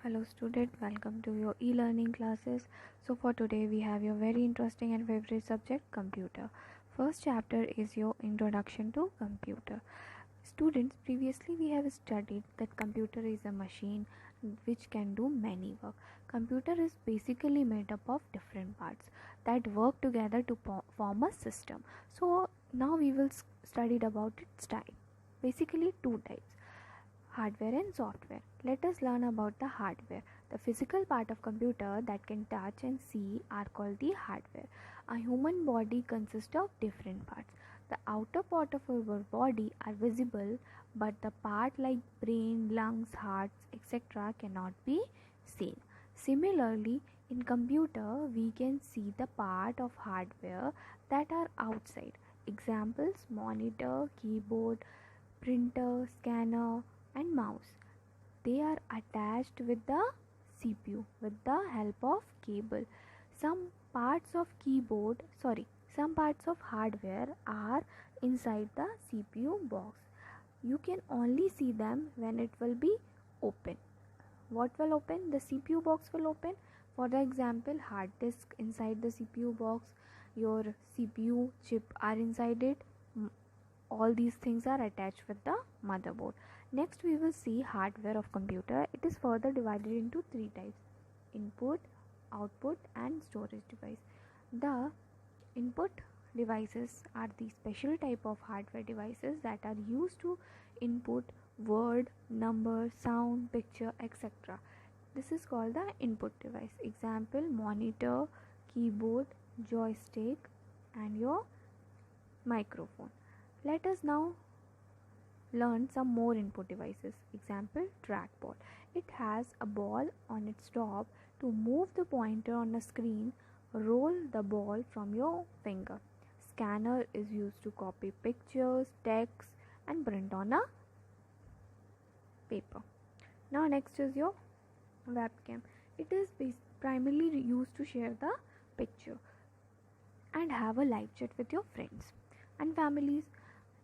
Hello student, welcome to your e-learning classes. So for today we have your very interesting and favorite subject, computer. First chapter is your introduction to computer. Students, previously we have studied that computer is a machine which can do many work. Computer is basically made up of different parts that work together to form a system. So now we will study about its type. Basically two types, hardware and software. Let us learn about the hardware. The physical part of computer that can touch and see are called the hardware. A human body consists of different parts. The outer part of our body are visible, but the part like brain, lungs, hearts, etc. cannot be seen. Similarly, in computer we can see the part of hardware that are outside. Examples: monitor, keyboard, printer, scanner, and mouse. They are attached with the CPU with the help of cable. Some parts of hardware are inside the CPU box. You can only see them when it will be open. What will open? The CPU box will open. For the example, hard disk inside the CPU box, your CPU chip are inside it. All these things are attached with the motherboard. Next we will see hardware of computer. It is further divided into three types: input, output, and storage device. The input devices are the special type of hardware devices that are used to input word, number, sound, picture, etc. This is called the input device. Example: monitor, keyboard, joystick, and your microphone. Let us now learn some more input devices. Example: trackball. It has a ball on its top. To move the pointer on a screen, roll the ball from your finger. Scanner is used to copy pictures, text, and print on a paper. Now next is your webcam. It is primarily used to share the picture and have a live chat with your friends and families.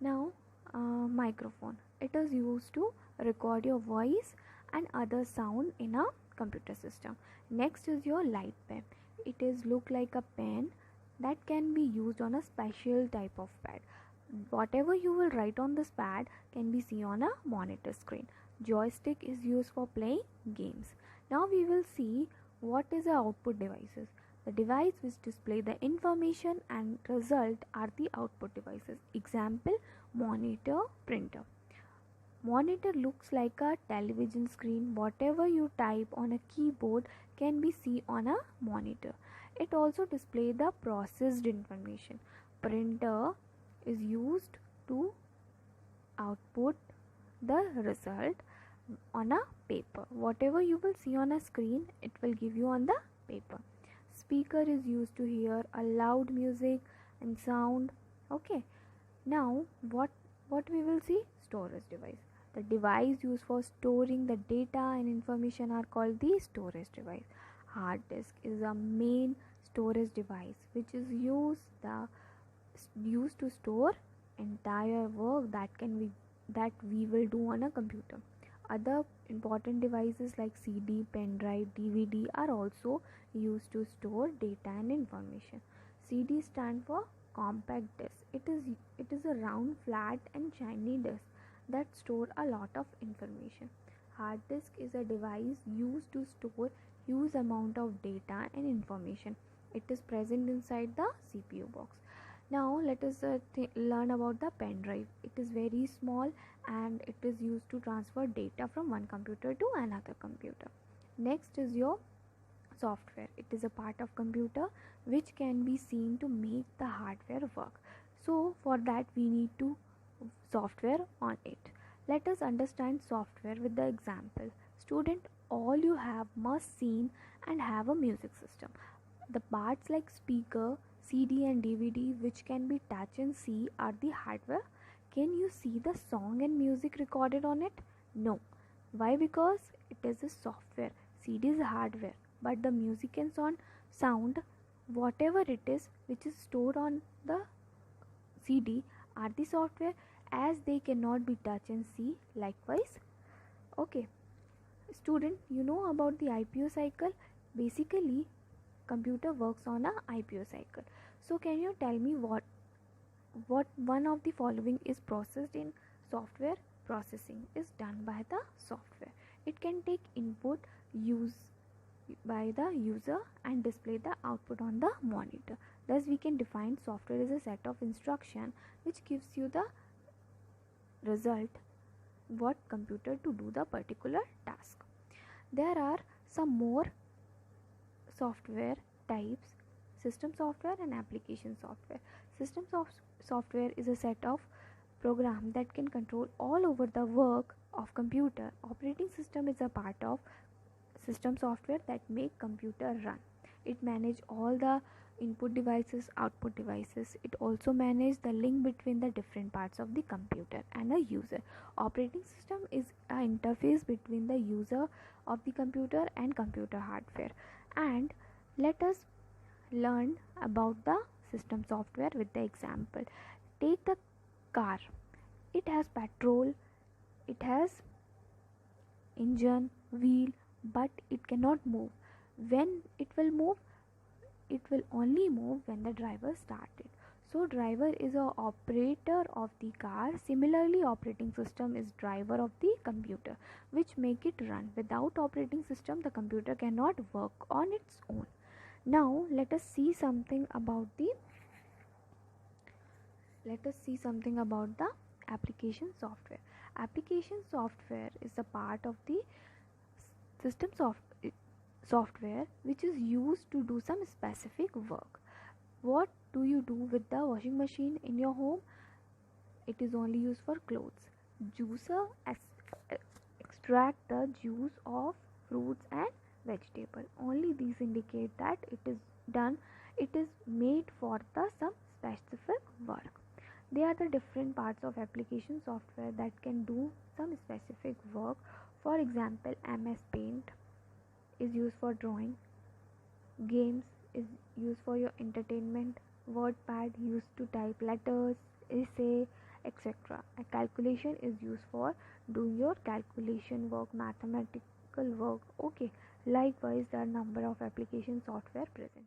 Now, microphone. It is used to record your voice and other sound in a computer system. Next is your light pen. It is look like a pen that can be used on a special type of pad. Whatever you will write on this pad can be seen on a monitor screen. Joystick is used for playing games. Now we will see what is the output devices. The device which display the information and result are the output devices. Example: monitor, printer. Monitor looks like a television screen. Whatever you type on a keyboard can be seen on a monitor. It also displays the processed information. Printer is used to output the result on a paper. Whatever you will see on a screen, it will give you on the paper. Speaker is used to hear a loud music and sound. Okay. Now what we will see? Storage device. The device used for storing the data and information are called the storage device. Hard disk is a main storage device which is used to store entire work that we will do on a computer. Other important devices like CD, pen drive, DVD are also used to store data and information. CD stand for compact disc. It is a round, flat, and shiny disc that store a lot of information. Hard disk is a device used to store huge amount of data and information. It is present inside the CPU box. Now let us learn about the pen drive. It is very small and it is used to transfer data from one computer to another computer. Next is your software. It is a part of computer which can be seen to make the hardware work. So for that we need to software on it. Let us understand software with the example. Student, all you have must seen and have a music system. The parts like speaker, CD, and DVD which can be touch and see are the hardware. Can you see the song and music recorded on it? No. Why? Because it is a software. CD is hardware, but the music and sound, whatever it is which is stored on the CD are the software, as they cannot be touch and see likewise. Okay. Student, you know about the IPO cycle? Basically, computer works on a IPO cycle. So can you tell me what one of the following is processed in software? Processing is done by the software. It can take input use by the user and display the output on the monitor. Thus we can define software as a set of instruction which gives you the result what computer to do the particular task. There are some more software types: system software and application software. Software is a set of program that can control all over the work of computer. Operating system is a part of system software that make computer run. It manage all the input devices, output devices. It also manage the link between the different parts of the computer and a user. Operating system is an interface between the user of the computer and computer hardware. And let us learn about the system software with the example. Take the car. It has petrol, it has engine, wheel, but it cannot move. When it will move? It will only move when the driver started. So driver is a operator of the car. Similarly, operating system is driver of the computer which make it run. Without operating system, the computer cannot work on its own. Now let us see something about the application software. Application software is a part of the system software which is used to do some specific work. What do you do with the washing machine in your home? It is only used for clothes. Juicer extract the juice of fruits and vegetable. Only these indicate that it is done. It is made for the some specific work. They are the different parts of application software that can do some specific work. For example, MS Paint is used for drawing. Games is used for your entertainment. WordPad used to type letters, essay, etc. A calculation is used for doing your calculation work, mathematical work. Okay. Likewise, there are number of application software present.